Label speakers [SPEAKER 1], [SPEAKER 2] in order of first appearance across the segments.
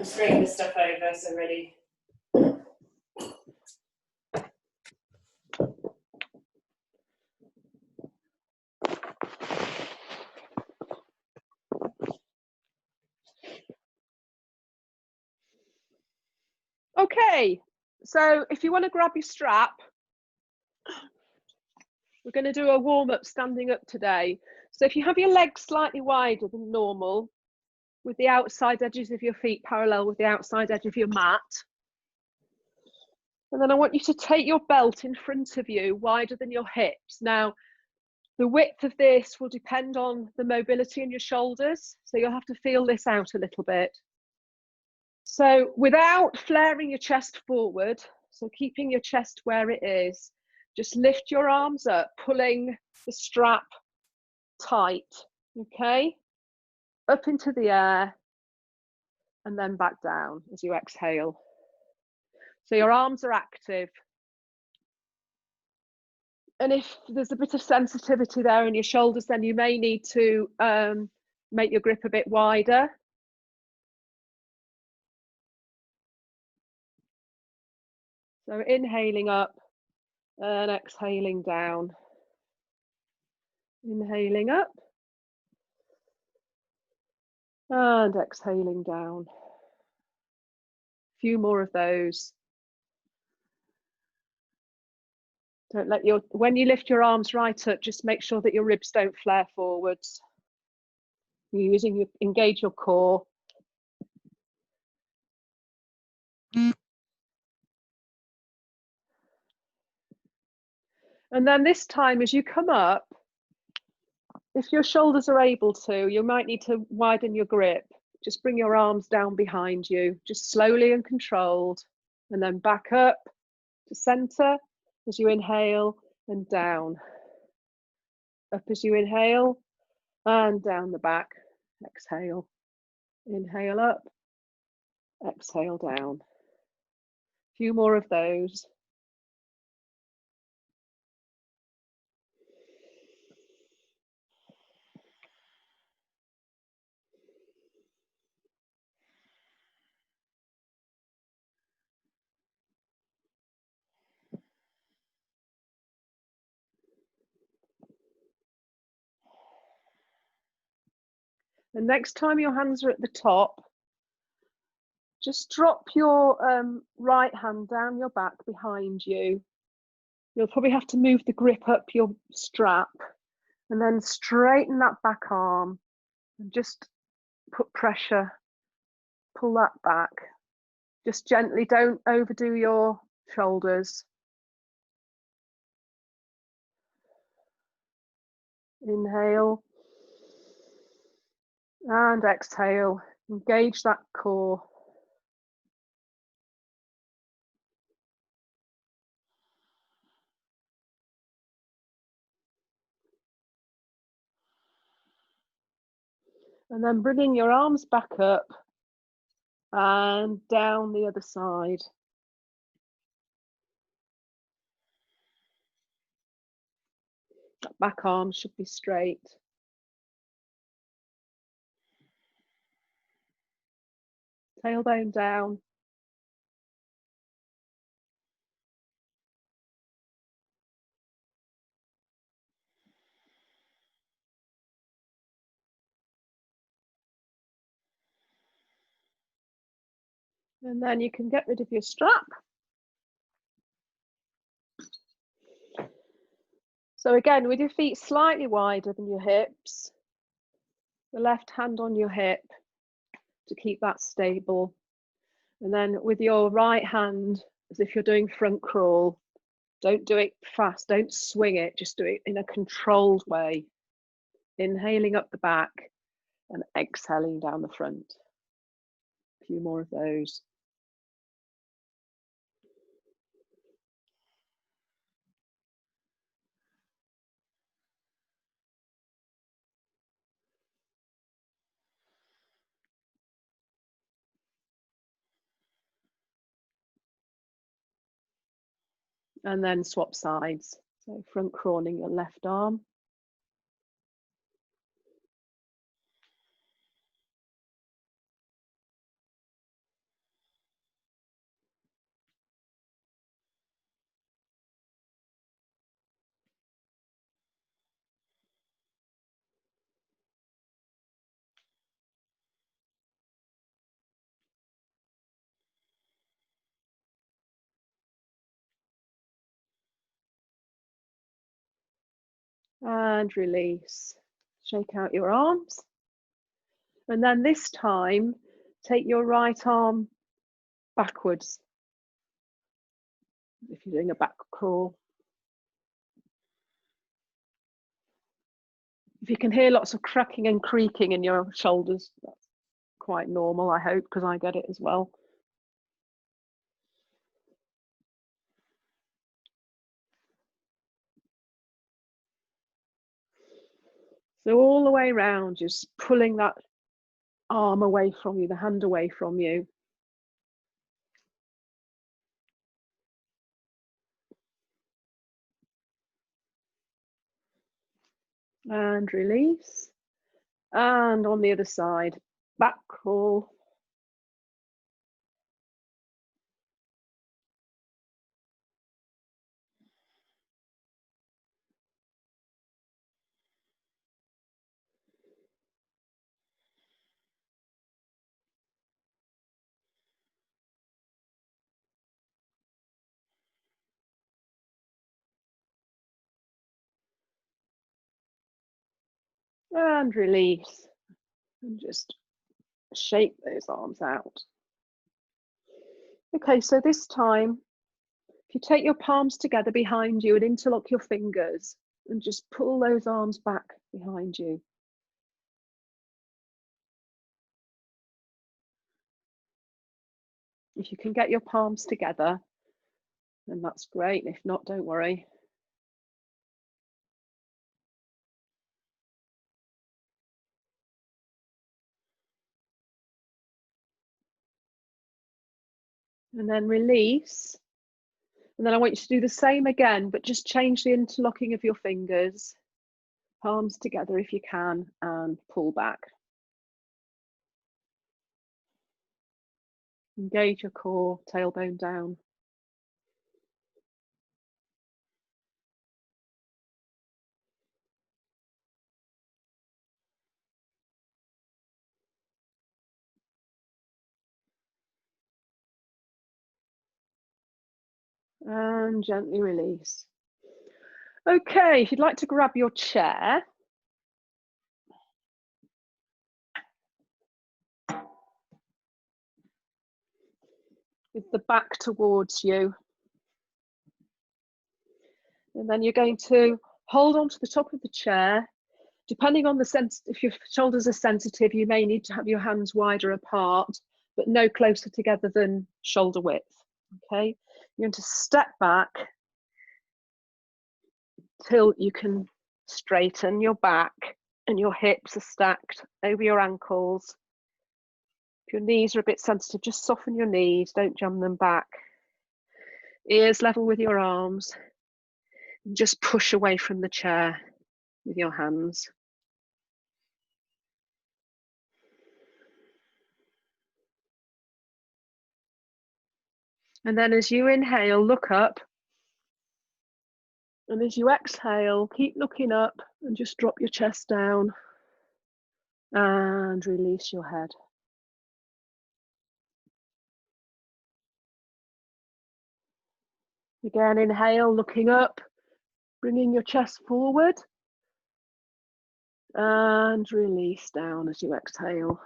[SPEAKER 1] can straighten this stuff over, so ready.
[SPEAKER 2] Okay, so if you want to grab your strap, we're going to do a warm-up standing up today. So if you have your legs slightly wider than normal, with the outside edges of your feet parallel with the outside edge of your mat, and then I want you to take your belt in front of you, wider than your hips. Now, the width of this will depend on the mobility in your shoulders, so you'll have to feel this out a little bit. So without flaring your chest forward, so keeping your chest where it is, just lift your arms up, pulling the strap tight, okay? Up into the air, and then back down as you exhale. So your arms are active. And if there's a bit of sensitivity there in your shoulders, then you may need to make your grip a bit wider. So inhaling up and exhaling down. Inhaling up and exhaling down. A few more of those. Don't let your, when you lift your arms right up, just make sure that your ribs don't flare forwards. You're using your, engage your core. And then this time, as you come up, if your shoulders are able to, you might need to widen your grip. Just bring your arms down behind you, just slowly and controlled, and then back up to center as you inhale and down. Up as you inhale and down the back. Exhale. Inhale up, exhale down. A few more of those. The next time your hands are at the top, just drop your right hand down your back behind you. You'll probably have to move the grip up your strap and then straighten that back arm and just put pressure, pull that back. Just gently, don't overdo your shoulders. Inhale and exhale. Engage that core. And then bringing your arms back up and down the other side. That back arm should be straight. Tailbone down. And then you can get rid of your strap. So again, with your feet slightly wider than your hips, the left hand on your hip to keep that stable. And then with your right hand, as if you're doing front crawl, don't do it fast, don't swing it, just do it in a controlled way. Inhaling up the back and exhaling down the front. A few more of those. And then swap sides. So front crawling your left arm. And release. Shake out your arms. And then this time, take your right arm backwards. If you're doing a back crawl. If you can hear lots of cracking and creaking in your shoulders, that's quite normal, I hope, because I get it as well. So all the way around, just pulling that arm away from you, the hand away from you. And release. And on the other side, back crawl. And release. And just shake those arms out. Okay, so this time, if you take your palms together behind you and interlock your fingers and just pull those arms back behind you. If you can get your palms together, then that's great. If not, don't worry. And then release. And then I want you to do the same again, but just change the interlocking of your fingers. Palms together if you can, and pull back. Engage your core, tailbone down. And gently release. Okay, if you'd like to grab your chair. With the back towards you. And then you're going to hold on to the top of the chair. Depending on if your shoulders are sensitive, you may need to have your hands wider apart, but no closer together than shoulder width. Okay, you're going to step back till you can straighten your back and your hips are stacked over your ankles. If your knees are a bit sensitive, just soften your knees, don't jam them back. Ears level with your arms. Just push away from the chair with your hands. And then as you inhale, look up. And as you exhale, keep looking up and just drop your chest down and release your head. Again, inhale, looking up, bringing your chest forward and release down as you exhale.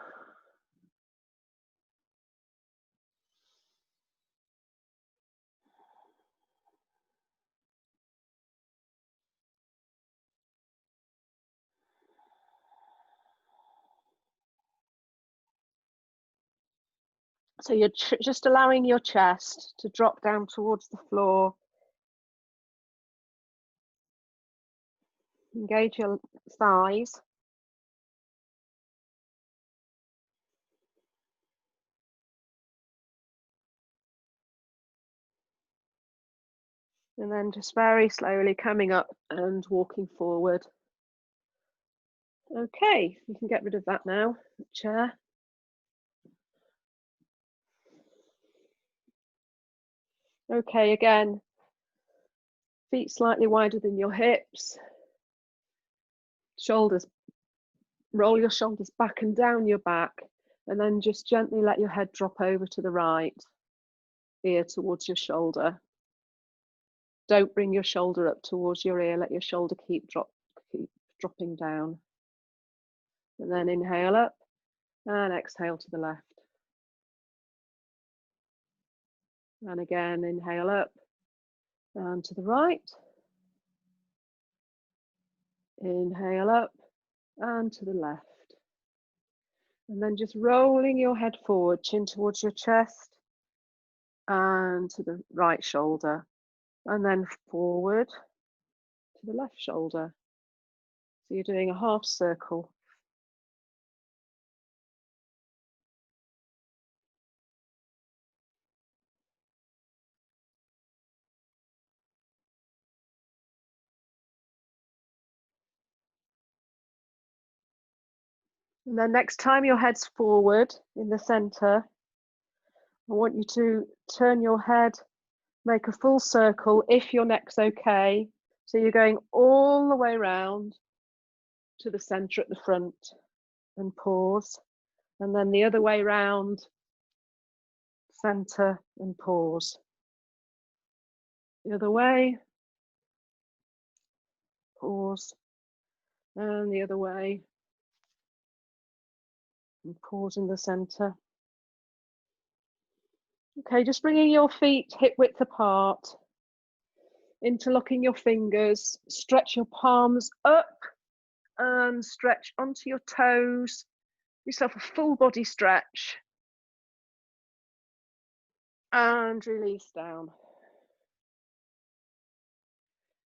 [SPEAKER 2] So you're just allowing your chest to drop down towards the floor. Engage your thighs. And then just very slowly coming up and walking forward. Okay, you can get rid of that now, chair. Okay, again, feet slightly wider than your hips. Shoulders, roll your shoulders back and down your back, and then just gently let your head drop over to the right, ear towards your shoulder. Don't bring your shoulder up towards your ear, let your shoulder keep dropping down. And then inhale up and exhale to the left. And again, inhale up and to the right. Inhale up and to the left. And then just rolling your head forward, chin towards your chest and to the right shoulder. And then forward to the left shoulder. So you're doing a half circle. And then next time your head's forward in the center, I want you to turn your head, make a full circle if your neck's okay. So you're going all the way around to the center at the front and pause. And then the other way around, center and pause. The other way, pause. And the other way, and pause in the center. Okay, just bringing your feet hip width apart, interlocking your fingers, stretch your palms up and stretch onto your toes. Give yourself a full body stretch and release down.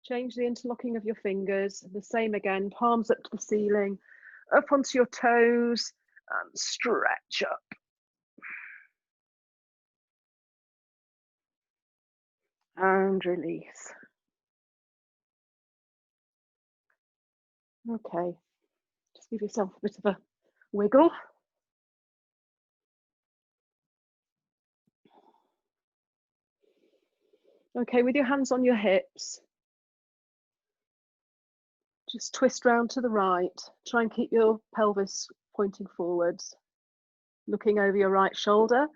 [SPEAKER 2] Change the interlocking of your fingers, the same again, palms up to the ceiling, up onto your toes and stretch up. And release. Okay, just give yourself a bit of a wiggle. Okay, with your hands on your hips, just twist round to the right. Try and keep your pelvis pointing forwards, looking over your right shoulder,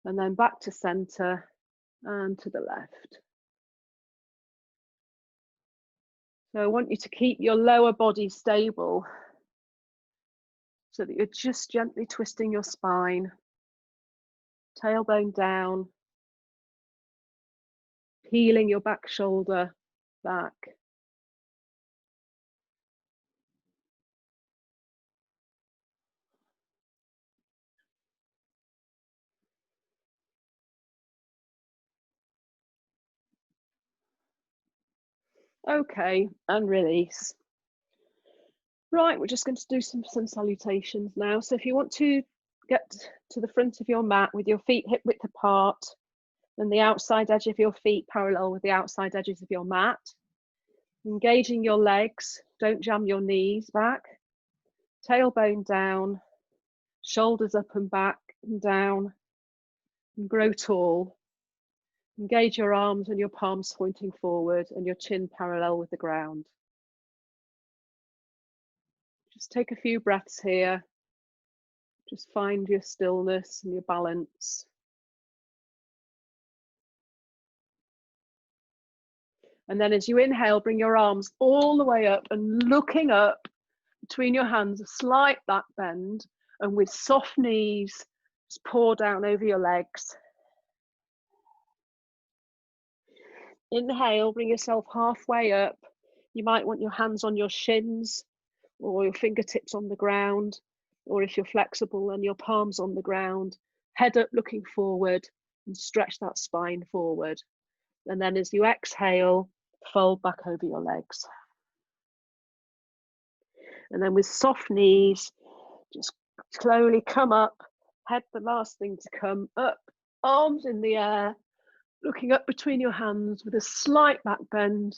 [SPEAKER 2] and then back to center and to the left. So I want you to keep your lower body stable so that you're just gently twisting your spine, tailbone down, peeling your back shoulder back. Okay, and release. Right, we're just going to do some salutations now. So if you want to get to the front of your mat with your feet hip width apart and the outside edge of your feet parallel with the outside edges of your mat, engaging your legs, don't jam your knees back, tailbone down, shoulders up and back and down, and grow tall. Engage your arms and your palms pointing forward and your chin parallel with the ground. Just take a few breaths here. Just find your stillness and your balance. And then as you inhale, bring your arms all the way up and looking up between your hands, a slight back bend, and with soft knees, just pour down over your legs. Inhale, bring yourself halfway up. You might want your hands on your shins or your fingertips on the ground, or if you're flexible, and your palms on the ground. Head up looking forward and stretch that spine forward. And then as you exhale, fold back over your legs. And then with soft knees, just slowly come up, head the last thing to come up, arms in the air, looking up between your hands with a slight back bend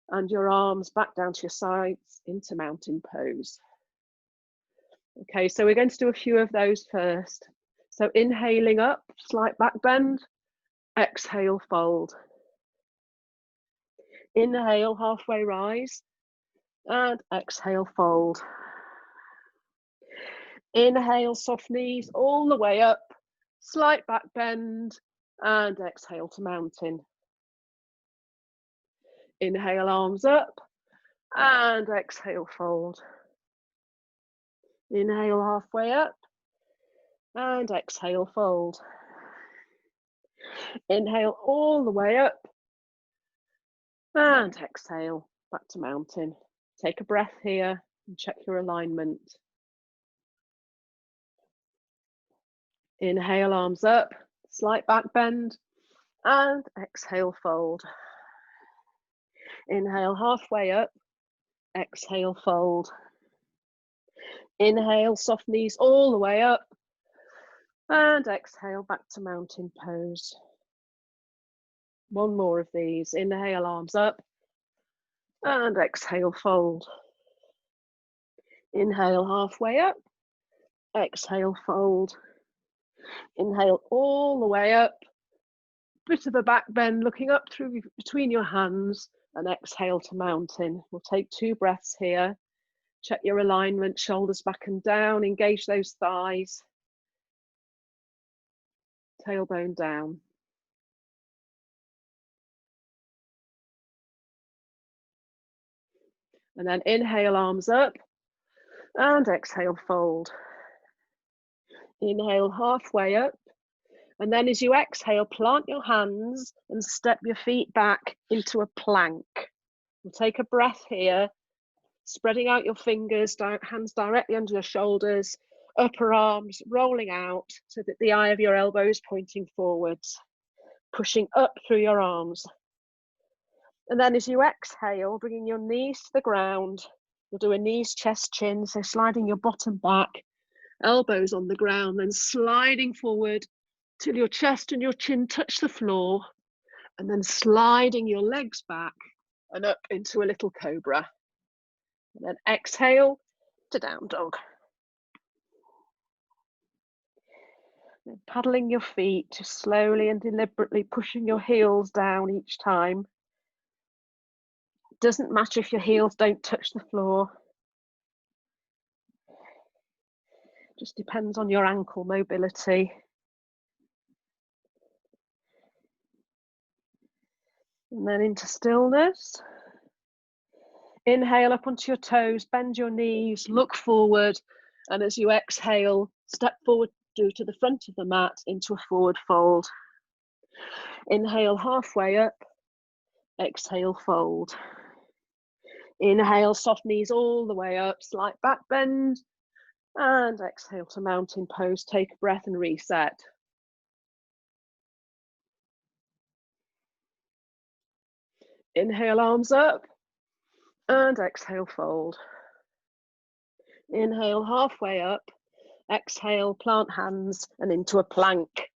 [SPEAKER 2] and your arms back down to your sides into mountain pose. Okay, so we're going to do a few of those first. So inhaling up, slight back bend, exhale, fold. Inhale, halfway rise, and exhale, fold. Inhale, soft knees all the way up, slight back bend, and exhale to mountain. Inhale, arms up, And exhale, fold. Inhale halfway up and exhale, fold. Inhale all the way up and exhale back to mountain. Take a breath here and check your alignment. Inhale, arms up, slight back bend, and exhale, fold. Inhale halfway up, exhale, fold. Inhale, soft knees all the way up, and exhale back to mountain pose. One more of these. Inhale, arms up, and exhale, fold. Inhale halfway up, exhale, fold. Inhale all the way up, bit of a back bend, looking up through between your hands, and exhale to mountain. We'll take 2 breaths here. Check your alignment, shoulders back and down, engage those thighs. Tailbone down. And then inhale, arms up, and exhale, fold. Inhale halfway up, and then as you exhale, plant your hands and step your feet back into a plank. We'll take a breath here, spreading out your fingers, hands directly under your shoulders, upper arms rolling out so that the eye of your elbow is pointing forwards, pushing up through your arms. And then as you exhale, bringing your knees to the ground, we'll do a knees, chest, chin, so sliding your bottom back, elbows on the ground, then sliding forward till your chest and your chin touch the floor, and then sliding your legs back and up into a little cobra. And then exhale to down dog. And paddling your feet, just slowly and deliberately pushing your heels down each time. Doesn't matter if your heels don't touch the floor. Just depends on your ankle mobility. And then into stillness. Inhale up onto your toes, bend your knees, look forward. And as you exhale, step forward to the front of the mat into a forward fold. Inhale halfway up, exhale, fold. Inhale, soft knees all the way up, slight back bend, and exhale to mountain pose. Take a breath and reset. Inhale, arms up, and exhale, fold. Inhale, halfway up, exhale, plant hands and into a plank.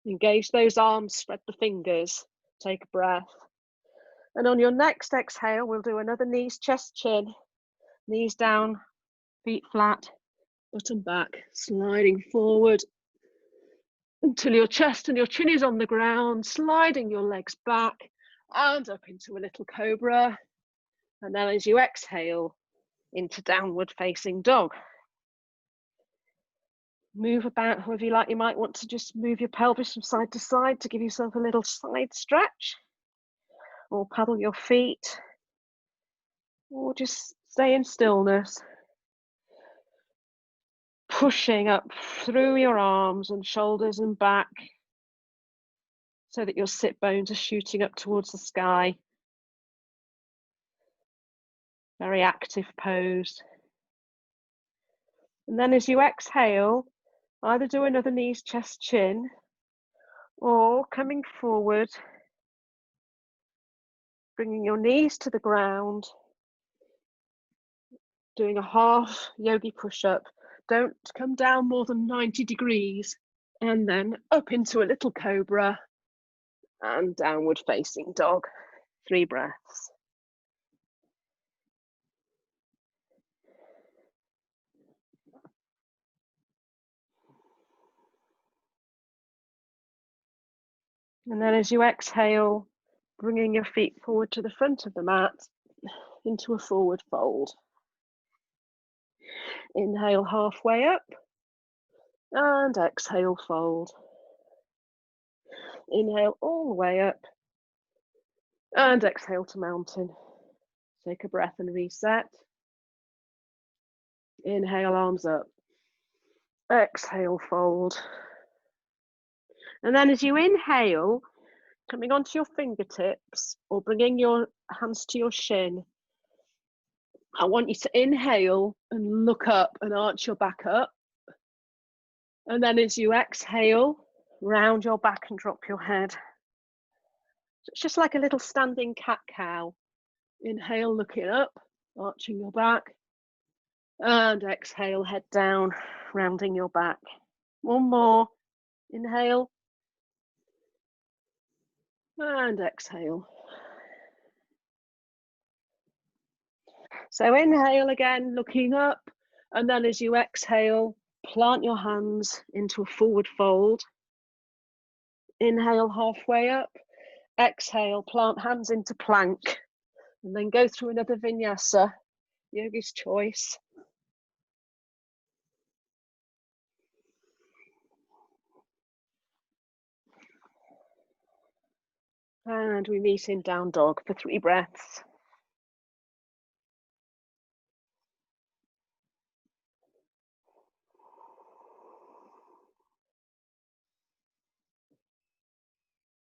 [SPEAKER 2] Engage those arms, spread the fingers, take a breath. And on your next exhale, we'll do another knees, chest, chin, knees down, feet flat, bottom back, sliding forward until your chest and your chin is on the ground, sliding your legs back and up into a little cobra. And then as you exhale, into downward facing dog. Move about however you like. You might want to just move your pelvis from side to side to give yourself a little side stretch, or paddle your feet, or just stay in stillness, pushing up through your arms and shoulders and back so that your sit bones are shooting up towards the sky. Very active pose. And then as you exhale, either do another knees, chest, chin, or coming forward, bringing your knees to the ground, doing a half yogi push-up. Don't come down more than 90 degrees. And then up into a little cobra and downward facing dog. 3 breaths. And then as you exhale, bringing your feet forward to the front of the mat into a forward fold. Inhale halfway up and exhale, fold. Inhale all the way up and exhale to mountain. Take a breath and reset. Inhale, arms up. Exhale, fold. And then as you inhale, coming onto your fingertips or bringing your hands to your shin, I want you to inhale and look up and arch your back up. And then as you exhale, round your back and drop your head. So it's just like a little standing cat-cow. Inhale, looking up, arching your back. And exhale, head down, rounding your back. One more. Inhale. And exhale. So inhale again, looking up. And then as you exhale, plant your hands into a forward fold. Inhale, halfway up. Exhale, plant hands into plank. And then go through another vinyasa, yogi's choice. And we meet in down dog for 3 breaths.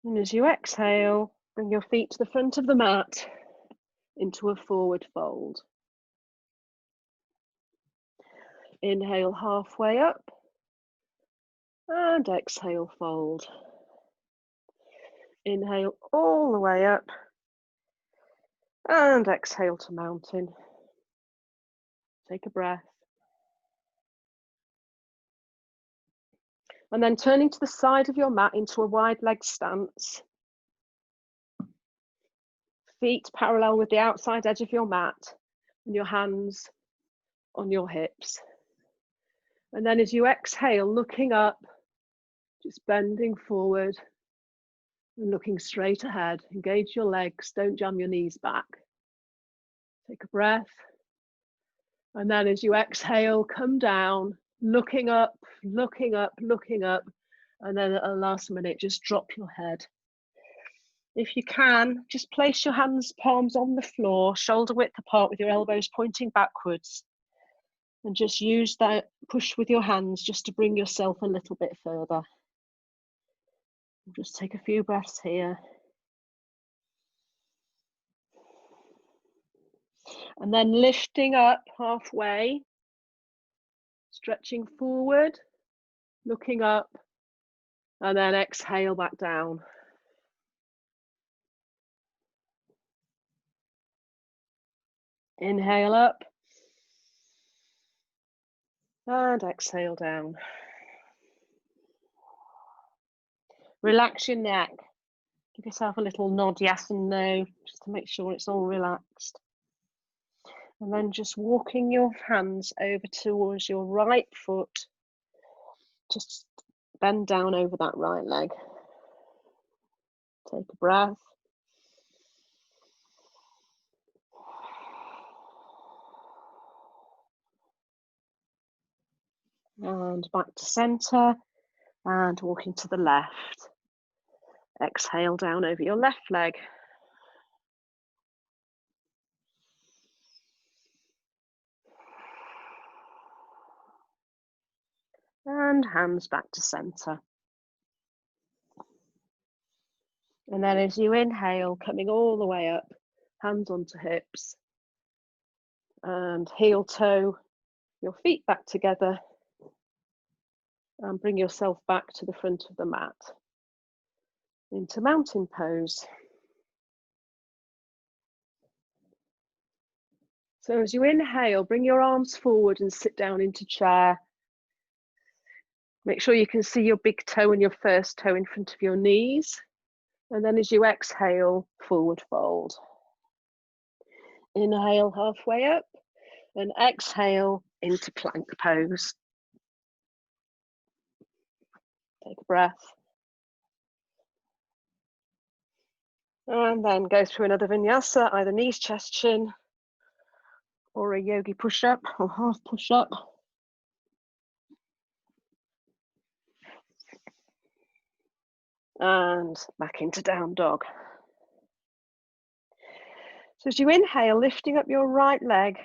[SPEAKER 2] And as you exhale, bring your feet to the front of the mat into a forward fold. Inhale, halfway up. And exhale, fold. Inhale all the way up. And exhale to mountain. Take a breath. And then turning to the side of your mat into a wide leg stance. Feet parallel with the outside edge of your mat and your hands on your hips. And then as you exhale, looking up, just bending forward and looking straight ahead. Engage your legs, don't jam your knees back. Take a breath. And then as you exhale, come down, looking up, looking up, looking up. And then at the last minute, just drop your head. If you can, just place your hands, palms on the floor, shoulder width apart with your elbows pointing backwards. And just use that push with your hands just to bring yourself a little bit further. Just take a few breaths here. And then lifting up halfway, stretching forward, looking up, and then exhale back down. Inhale up, and exhale down. Relax your neck. Give yourself a little nod, yes and no, just to make sure it's all relaxed. And then just walking your hands over towards your right foot. Just bend down over that right leg. Take a breath. And back to center. And walking to the left. Exhale down over your left leg. And hands back to center. And then as you inhale, coming all the way up, hands onto hips. And heel toe your feet back together. And bring yourself back to the front of the mat. Into mountain pose. So as you inhale, bring your arms forward and sit down into chair. Make sure you can see your big toe and your first toe in front of your knees. And then as you exhale, forward fold. Inhale halfway up and exhale into plank pose. Take a breath. And then go through another vinyasa, either knees, chest, chin, or a yogi push-up or half push-up. And back into down dog. So as you inhale, lifting up your right leg,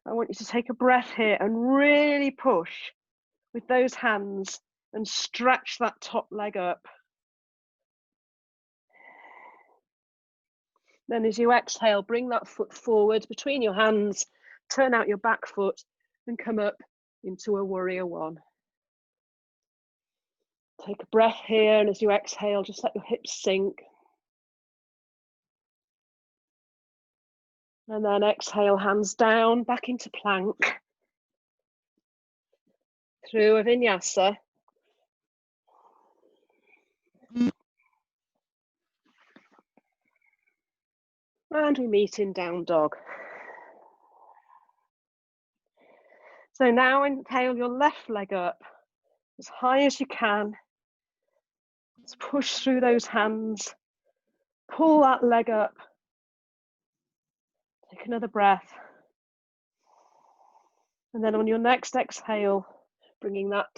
[SPEAKER 2] I want you to take a breath here and really push with those hands and stretch that top leg up. Then as you exhale, bring that foot forward between your hands, turn out your back foot and come up into a warrior one. Take a breath here, and as you exhale, just let your hips sink. And then exhale, hands down, back into plank. Through a vinyasa. And we meet in down dog. So now inhale your left leg up as high as you can. Let's push through those hands. Pull that leg up. Take another breath. And then on your next exhale, bringing that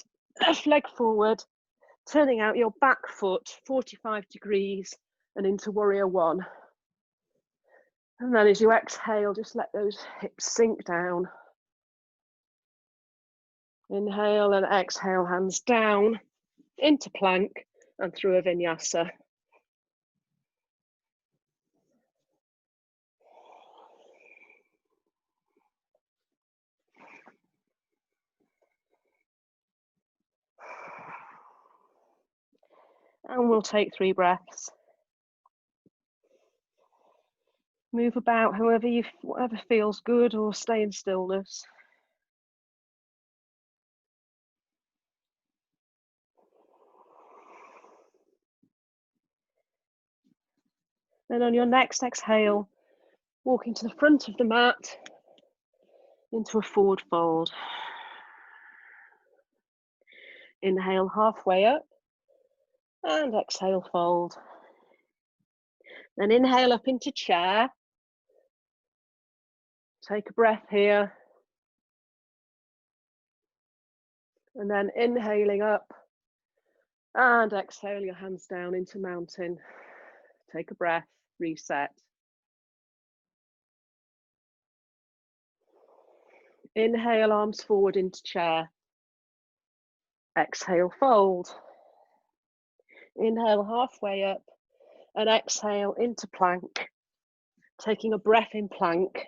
[SPEAKER 2] left leg forward, turning out your back foot 45 degrees and into warrior one. And then as you exhale, just let those hips sink down. Inhale and exhale, hands down into plank and through a vinyasa. And we'll take 3 breaths. Move about whatever feels good, or stay in stillness. Then on your next exhale, walking to the front of the mat into a forward fold. Inhale halfway up and exhale fold. Then inhale up into chair. Take a breath here. And then inhaling up and exhale your hands down into mountain. Take a breath, reset. Inhale, arms forward into chair. Exhale, fold. Inhale halfway up and exhale into plank. Taking a breath in plank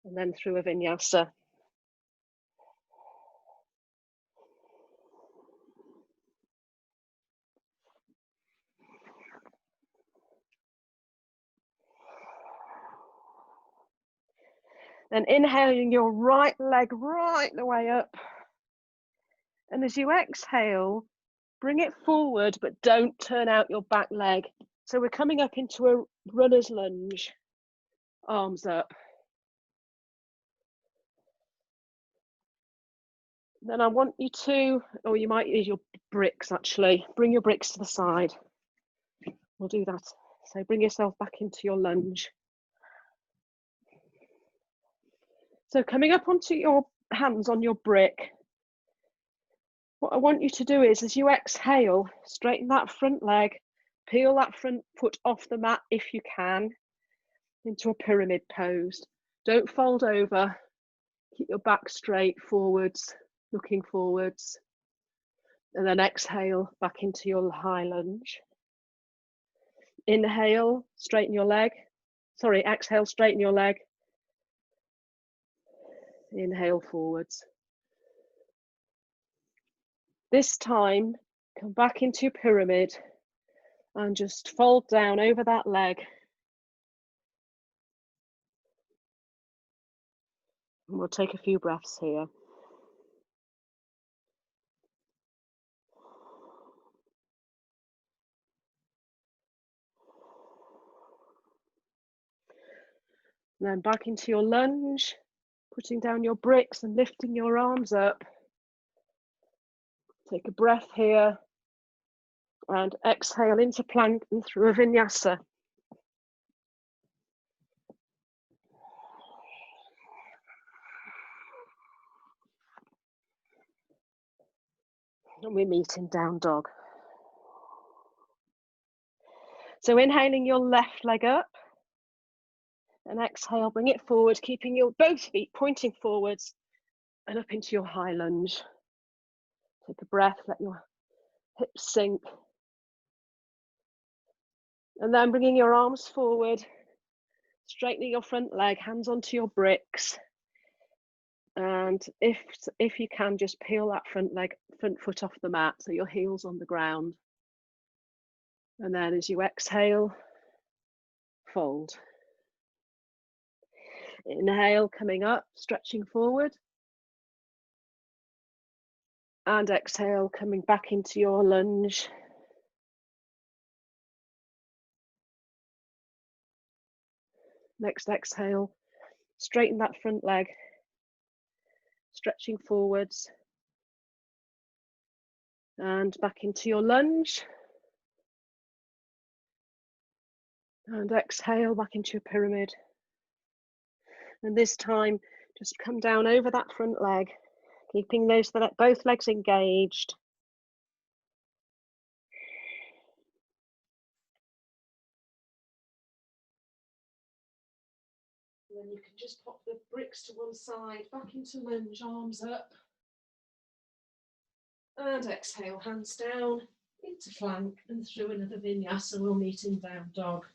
[SPEAKER 2] and then through a vinyasa. Then inhaling your right leg right the way up. And as you exhale, bring it forward, but don't turn out your back leg. So we're coming up into a runner's lunge, arms up. Then I want you to, or you might use your bricks actually, bring your bricks to the side. We'll do that. So bring yourself back into your lunge. So coming up onto your hands on your brick, what I want you to do is, as you exhale, straighten that front leg, peel that front foot off the mat if you can, into a pyramid pose. Don't fold over, keep your back straight forwards, looking forwards. And then exhale back into your high lunge. Inhale, straighten your leg. Sorry, exhale, straighten your leg. Inhale forwards. This time, come back into your pyramid and just fold down over that leg. And we'll take a few breaths here. And then back into your lunge, putting down your bricks and lifting your arms up. Take a breath here and exhale into plank and through a vinyasa. And we meet in down dog. So inhaling your left leg up And exhale, bring it forward, keeping your both feet pointing forwards and up into your high lunge. Take a breath, let your hips sink. And then bringing your arms forward, straightening your front leg, hands onto your bricks. And if you can, just peel that front foot off the mat so your heel's on the ground. And then as you exhale, fold. Inhale, coming up, stretching forward. And exhale, coming back into your lunge. Next exhale, straighten that front leg, stretching forwards. And back into your lunge. And exhale, back into your pyramid. And this time, just come down over that front leg, keeping both legs engaged. And then you can just pop the bricks to one side, back into lunge, arms up. And exhale, hands down, into plank and through another vinyasa. We'll meet in down dog.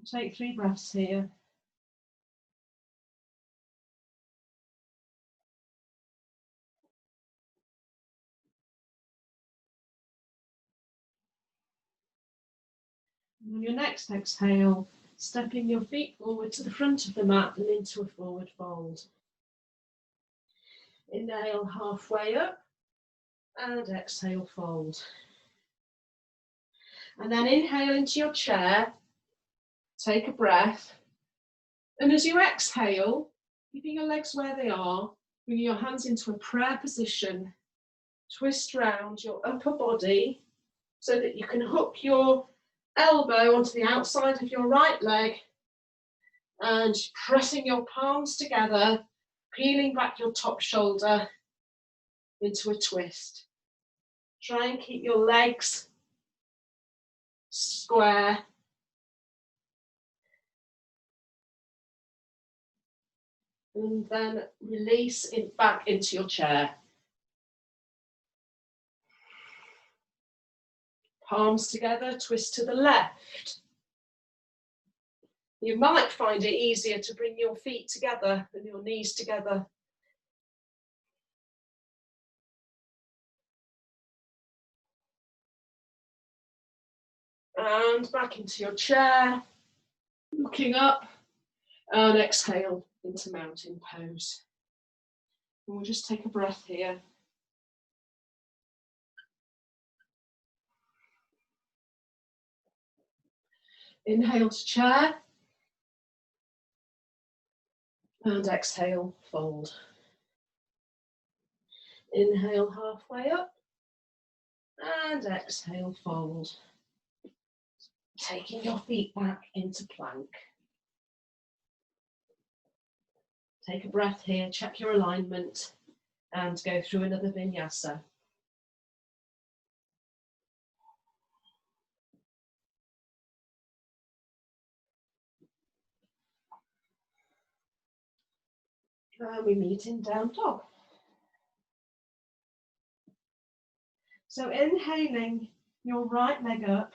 [SPEAKER 2] Take 3 breaths here. And on your next exhale, stepping your feet forward to the front of the mat and into a forward fold. Inhale, halfway up, and exhale, fold. And then inhale into your chair, take a breath, and as you exhale, keeping your legs where they are, bringing your hands into a prayer position, twist round your upper body so that you can hook your elbow onto the outside of your right leg and pressing your palms together, peeling back your top shoulder into a twist. Try and keep your legs square. And then release it back into your chair. Palms together, twist to the left. You might find it easier to bring your feet together and your knees together. And back into your chair, looking up, and exhale into mountain pose. And we'll just take a breath here. Inhale to chair, and exhale, fold. Inhale halfway up, and exhale, fold. Taking your feet back into plank. Take a breath here, check your alignment, and go through another vinyasa. And we meet in down dog. So inhaling your right leg up,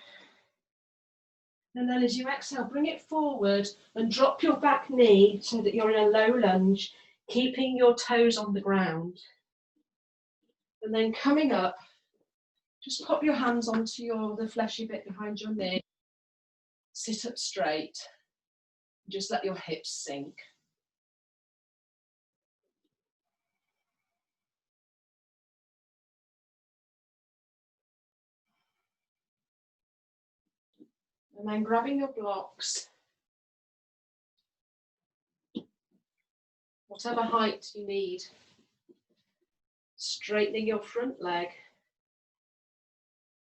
[SPEAKER 2] and then as you exhale, bring it forward and drop your back knee so that you're in a low lunge, keeping your toes on the ground. And then coming up, just pop your hands onto the fleshy bit behind your knee. Sit up straight. Just let your hips sink. And then grabbing your blocks, whatever height you need, straightening your front leg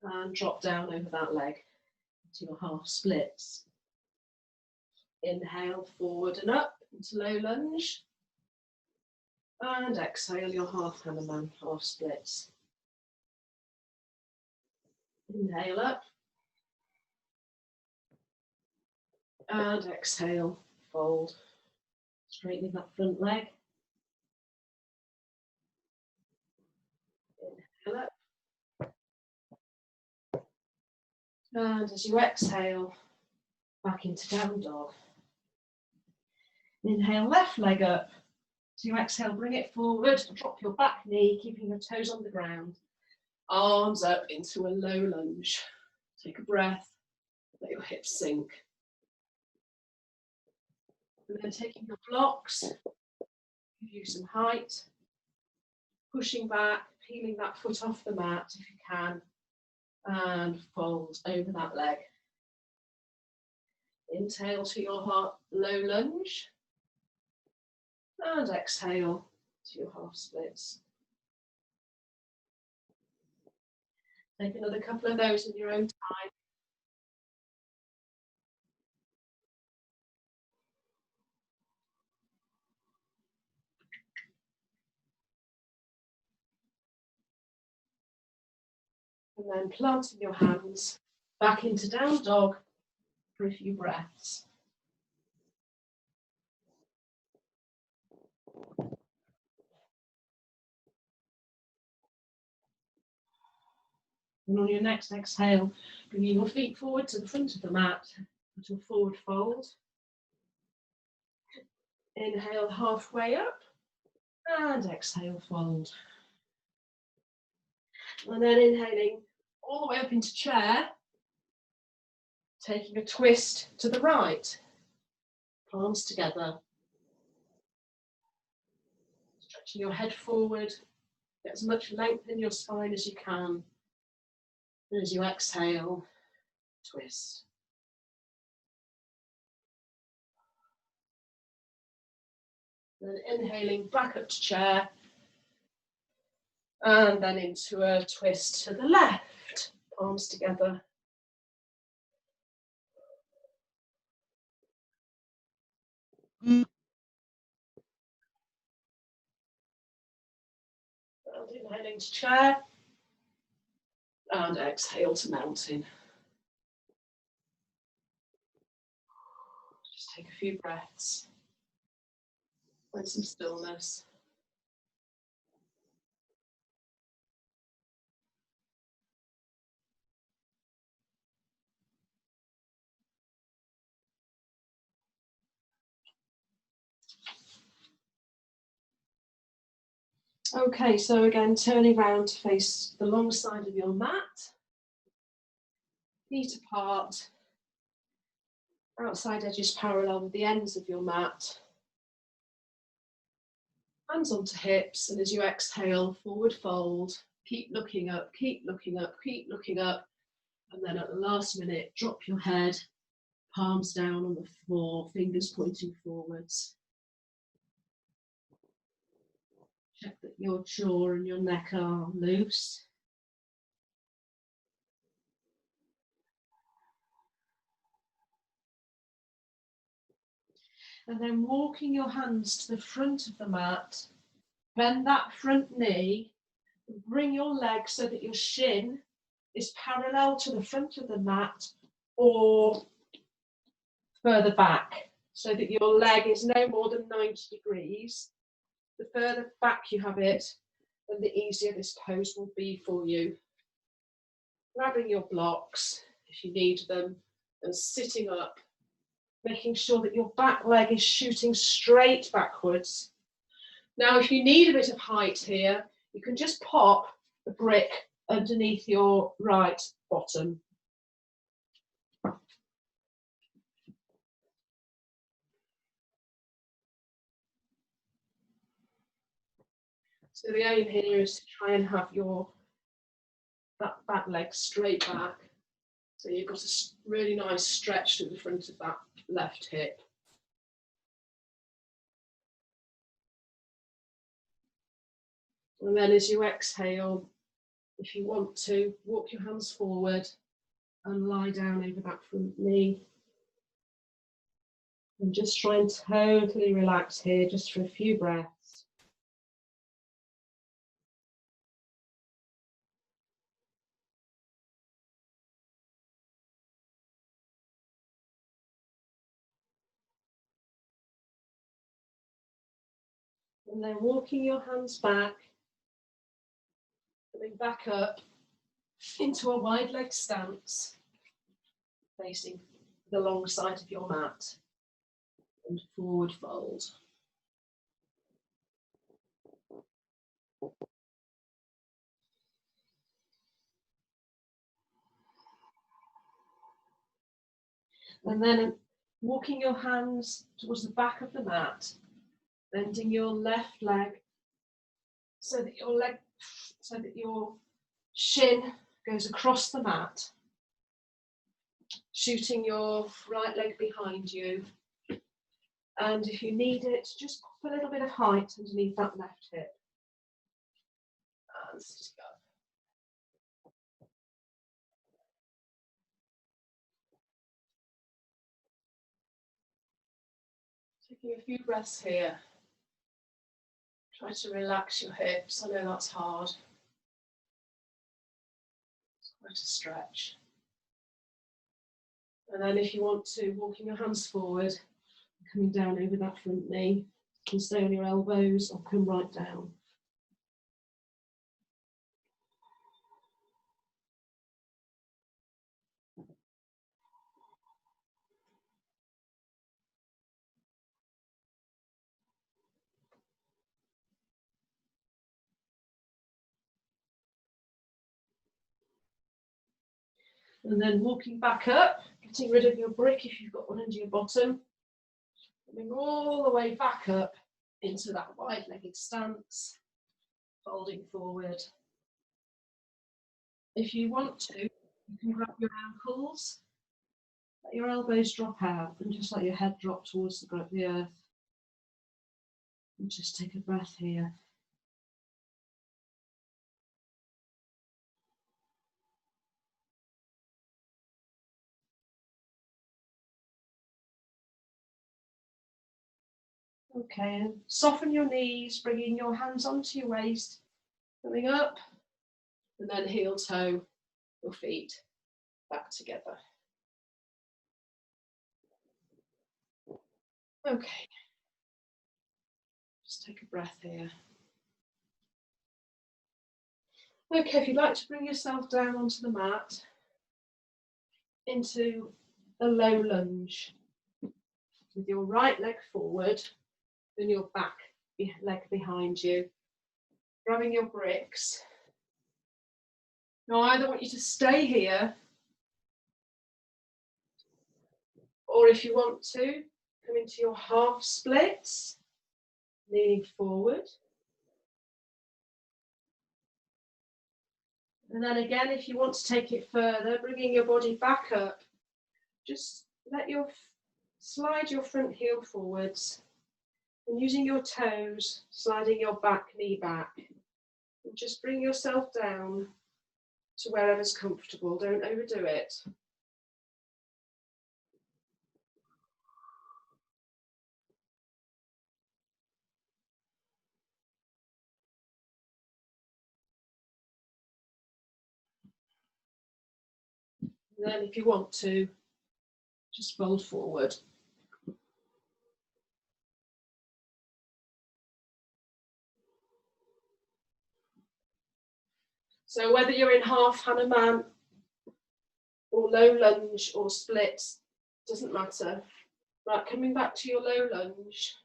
[SPEAKER 2] and drop down over that leg into your half splits. Inhale forward and up into low lunge.
[SPEAKER 3] And exhale your half hammer man, half splits. Inhale up. And exhale, fold. Straightening that front leg. Inhale up. And as you exhale, back into down dog. Inhale, left leg up. So you exhale, bring it forward, drop your back knee, keeping your toes on the ground. Arms up into a low lunge. Take a breath, let your hips sink. And then taking your blocks, give you some height, pushing back, peeling that foot off the mat if you can, and fold over that leg. Inhale to your heart, low lunge, and exhale to your half splits. Take another couple of those in your own time. And then planting your hands back into down dog for a few breaths. And on your next exhale, bringing your feet forward to the front of the mat, to a forward fold. Inhale halfway up, and exhale, fold. And then inhaling all the way up into chair, taking a twist to the right, palms together. Stretching your head forward, get as much length in your spine as you can. And as you exhale, twist. Then inhaling back up to chair, and then into a twist to the left, palms together. And inhaling to chair, and exhale to mountain. Just take a few breaths, find some stillness. Okay, so again, turning around to face the long side of your mat, feet apart, outside edges parallel with the ends of your mat, hands onto hips, and as you exhale, forward fold, keep looking up, keep looking up, keep looking up, and then at the last minute, drop your head, palms down on the floor, fingers pointing forwards. Check that your jaw and your neck are loose. And then walking your hands to the front of the mat, bend that front knee, bring your leg so that your shin is parallel to the front of the mat or further back, so that your leg is no more than 90 degrees. The further back you have it, then the easier this pose will be for you. Grabbing your blocks if you need them and sitting up, making sure that your back leg is shooting straight backwards. Now, if you need a bit of height here, you can just pop a brick underneath your right bottom. So the aim here is to try and have that back leg straight back. So you've got a really nice stretch to the front of that left hip. And then as you exhale, if you want to, walk your hands forward and lie down over that front knee. And just try and totally relax here, just for a few breaths. And then walking your hands back, coming back up into a wide leg stance, facing the long side of your mat, and forward fold. And then walking your hands towards the back of the mat, bending your left leg so that your shin goes across the mat, shooting your right leg behind you. And if you need it, just put a little bit of height underneath that left hip. And sit up. Taking a few breaths here. Try to relax your hips. I know that's hard. It's quite a stretch. And then if you want to, walking your hands forward, coming down over that front knee. You can stay on your elbows or come right down. And then walking back up, getting rid of your brick if you've got one under your bottom. Coming all the way back up into that wide-legged stance, folding forward. If you want to, you can grab your ankles, let your elbows drop out, and just let your head drop towards the earth. And just take a breath here. Okay, and soften your knees, bringing your hands onto your waist, coming up, and then heel toe your feet back together. Okay, just take a breath here. Okay, if you'd like to bring yourself down onto the mat, into a low lunge, with your right leg forward and your back leg behind you, grabbing your bricks. Now I either want you to stay here, or if you want to, come into your half splits, leaning forward. And then again, if you want to take it further, bringing your body back up, just slide your front heel forwards, and using your toes, sliding your back knee back. And just bring yourself down to wherever's comfortable. Don't overdo it. And then if you want to, just fold forward. So whether you're in half Hanuman or low lunge or splits, doesn't matter. Right, coming back to your low lunge,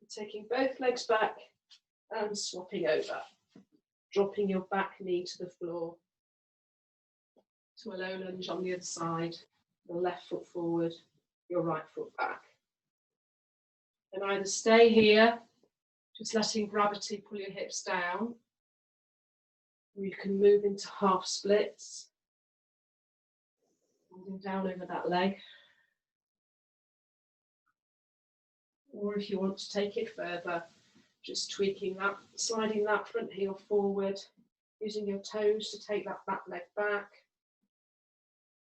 [SPEAKER 3] taking both legs back and swapping over, dropping your back knee to the floor. To a low lunge on the other side, your left foot forward, your right foot back. And either stay here, just letting gravity pull your hips down, or you can move into half splits, holding down over that leg. Or if you want to take it further, just tweaking that, sliding that front heel forward, using your toes to take that back leg back.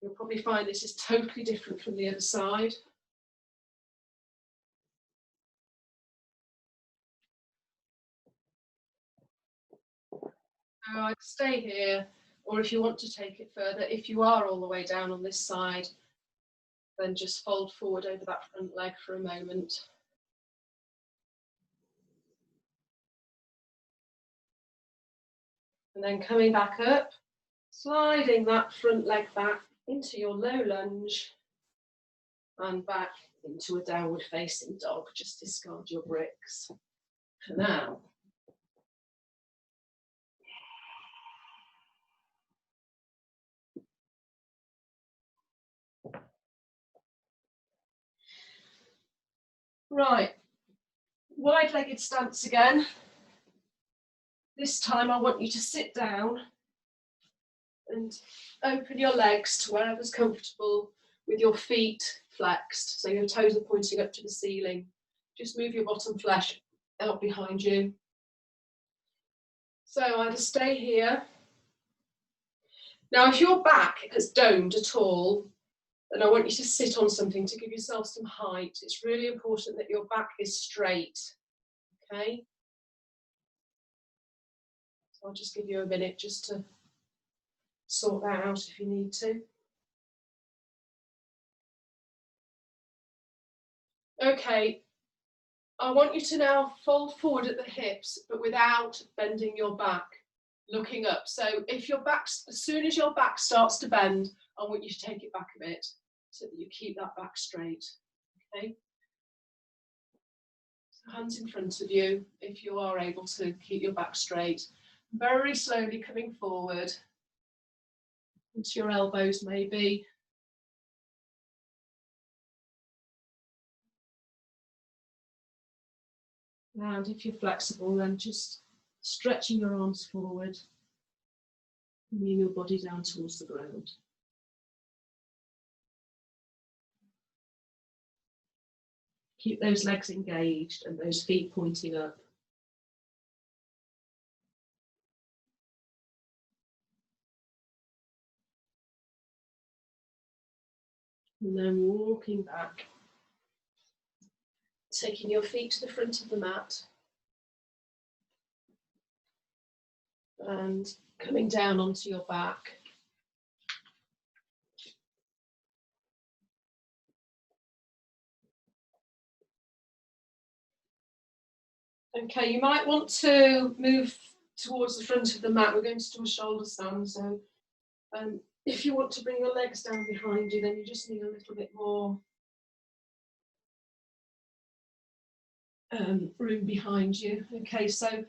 [SPEAKER 3] You'll probably find this is totally different from the other side. So I'd stay here, or if you want to take it further, if you are all the way down on this side, then just fold forward over that front leg for a moment. And then coming back up, sliding that front leg back into your low lunge and back into a downward facing dog. Just discard your bricks for now. Right, wide-legged stance again. This time I want you to sit down and open your legs to wherever's comfortable with your feet flexed, so your toes are pointing up to the ceiling. Just move your bottom flesh out behind you. So either stay here. Now if your back is domed at all, then I want you to sit on something to give yourself some height. It's really important that your back is straight, okay? So I'll just give you a minute just to sort that out if you need to. Okay, I want you to now fold forward at the hips, but without bending your back, looking up. So if your back, as soon as your back starts to bend, I want you to take it back a bit so that you keep that back straight, okay? So hands in front of you, if you are able to keep your back straight. Very slowly coming forward into your elbows maybe. And if you're flexible, then just stretching your arms forward, bringing your body down towards the ground. Keep those legs engaged and those feet pointing up. And then walking back, taking your feet to the front of the mat and coming down onto your back. Okay, you might want to move towards the front of the mat. We're going to do a shoulder stand, so if you want to bring your legs down behind you, then you just need a little bit more room behind you. Okay, so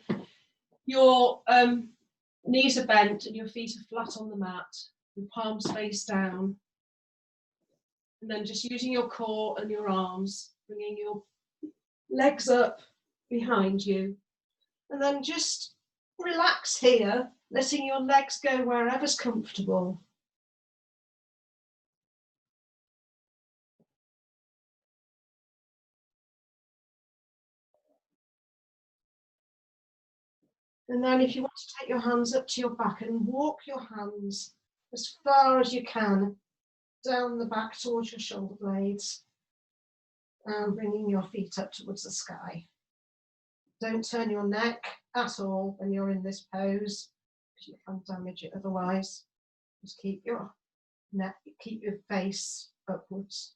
[SPEAKER 3] your knees are bent and your feet are flat on the mat, your palms face down, and then just using your core and your arms, bringing your legs up behind you, and then just relax here, letting your legs go wherever's comfortable. And then if you want to take your hands up to your back and walk your hands as far as you can down the back towards your shoulder blades and bringing your feet up towards the sky. Don't turn your neck at all when you're in this pose, because you can damage it otherwise. Just keep your neck, keep your face upwards.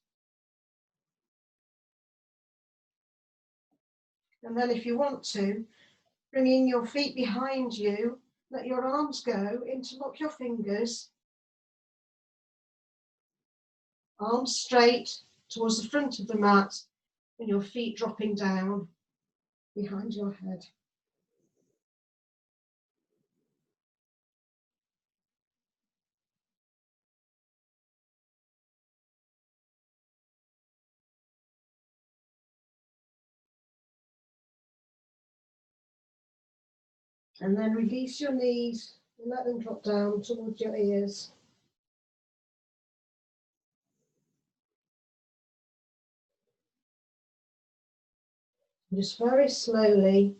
[SPEAKER 3] And then if you want to, bringing your feet behind you, let your arms go, interlock your fingers, arms straight towards the front of the mat, and your feet dropping down behind your head. And then release your knees and let them drop down towards your ears. Just very slowly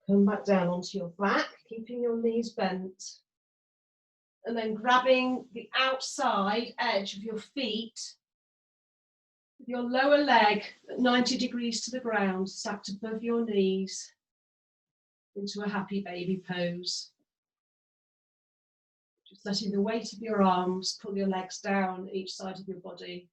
[SPEAKER 3] come back down onto your back, keeping your knees bent. And then grabbing the outside edge of your feet, with your lower leg at 90 degrees to the ground, stacked above your knees, into a happy baby pose. Just letting the weight of your arms pull your legs down each side of your body.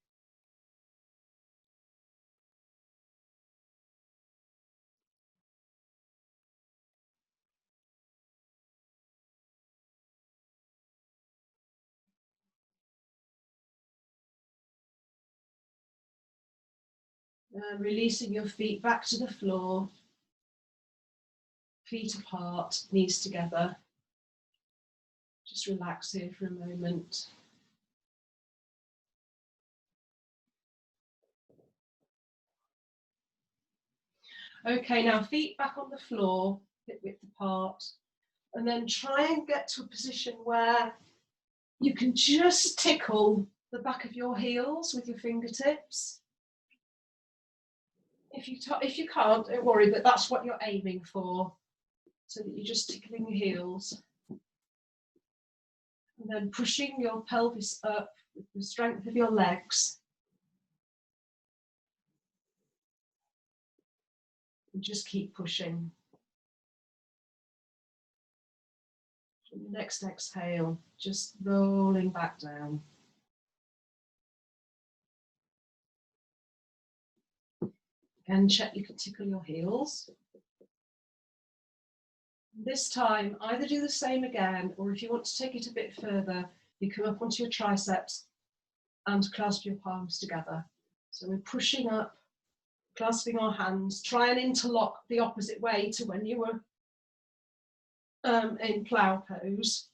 [SPEAKER 3] Releasing your feet back to the floor. Feet apart, knees together. Just relax here for a moment. Okay, now feet back on the floor, hip width apart, and then try and get to a position where you can just tickle the back of your heels with your fingertips. If you can't, don't worry, but that's what you're aiming for, so that you're just tickling your heels. And then pushing your pelvis up with the strength of your legs. And just keep pushing. And the next exhale, just rolling back down. Again, check you can tickle your heels. This time, either do the same again, or if you want to take it a bit further, you come up onto your triceps and clasp your palms together. So we're pushing up, clasping our hands, try and interlock the opposite way to when you were in plough pose.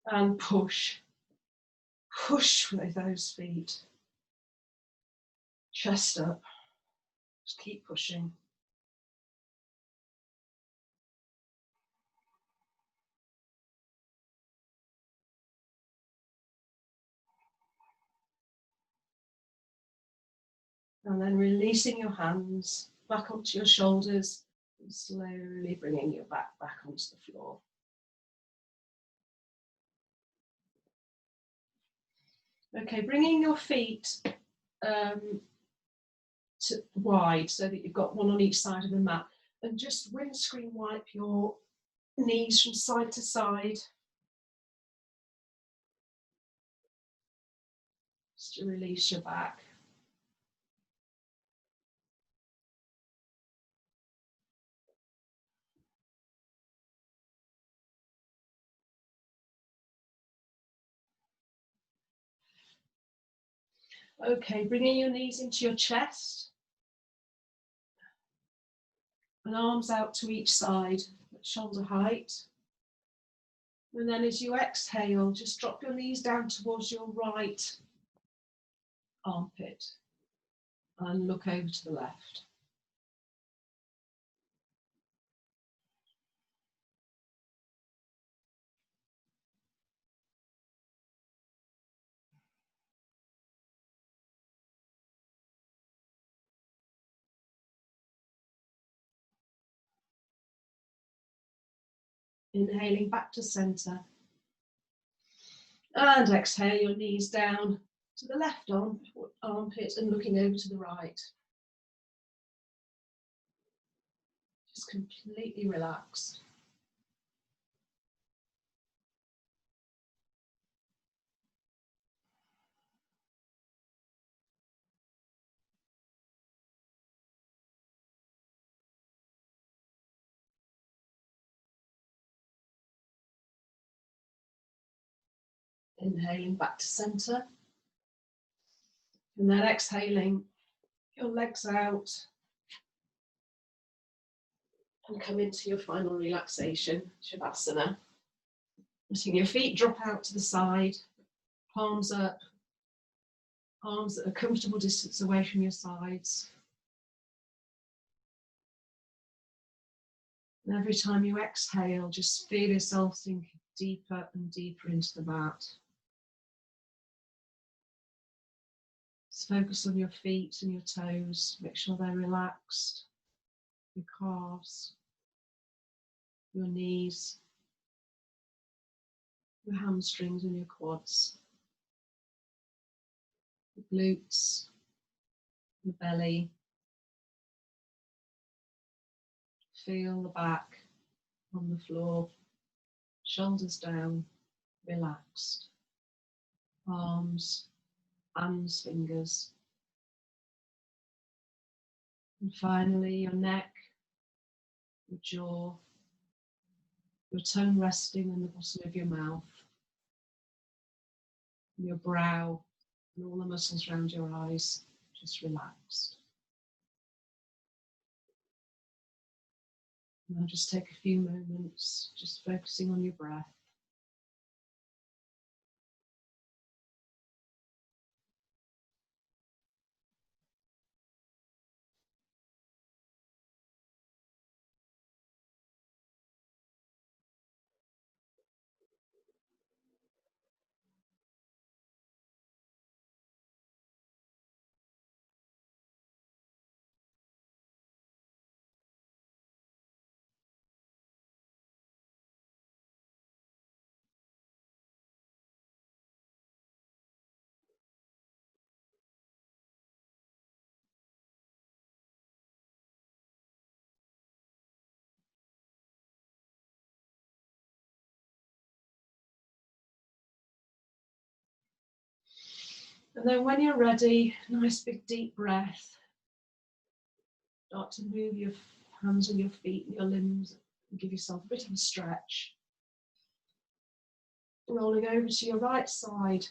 [SPEAKER 3] And push. Push with those feet. Chest up. Just keep pushing. And then releasing your hands back onto your shoulders and slowly bringing your back onto the floor. Okay, bringing your feet wide so that you've got one on each side of the mat, and just windscreen wipe your knees from side to side. Just to release your back. Okay, bringing your knees into your chest and arms out to each side at shoulder height. And then as you exhale, just drop your knees down towards your right armpit and look over to the left. Inhaling back to center. And exhale your knees down to the left armpit and looking over to the right. Just completely relax. Inhaling back to center. And then exhaling your legs out. And come into your final relaxation, Shavasana. Letting your feet drop out to the side, palms up, arms at a comfortable distance away from your sides. And every time you exhale, just feel yourself sink deeper and deeper into the mat. Just focus on your feet and your toes, make sure they're relaxed, your calves, your knees, your hamstrings and your quads, your glutes, your belly. Feel the back on the floor, shoulders down, relaxed. Arms, hands, fingers. And finally your neck, your jaw, your tongue resting on the bottom of your mouth, your brow and all the muscles around your eyes just relaxed. Now just take a few moments, just focusing on your breath. And then when you're ready, nice big deep breath. Start to move your hands and your feet and your limbs and give yourself a bit of a stretch. Rolling over to your right side,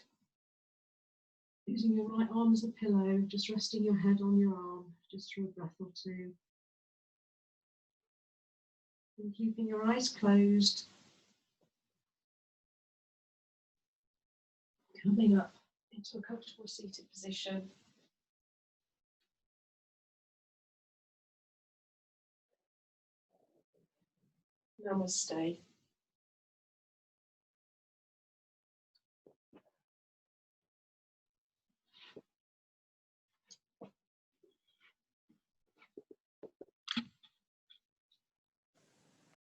[SPEAKER 3] using your right arm as a pillow, just resting your head on your arm, just for a breath or two. And keeping your eyes closed. Coming up into a comfortable seated position. Namaste.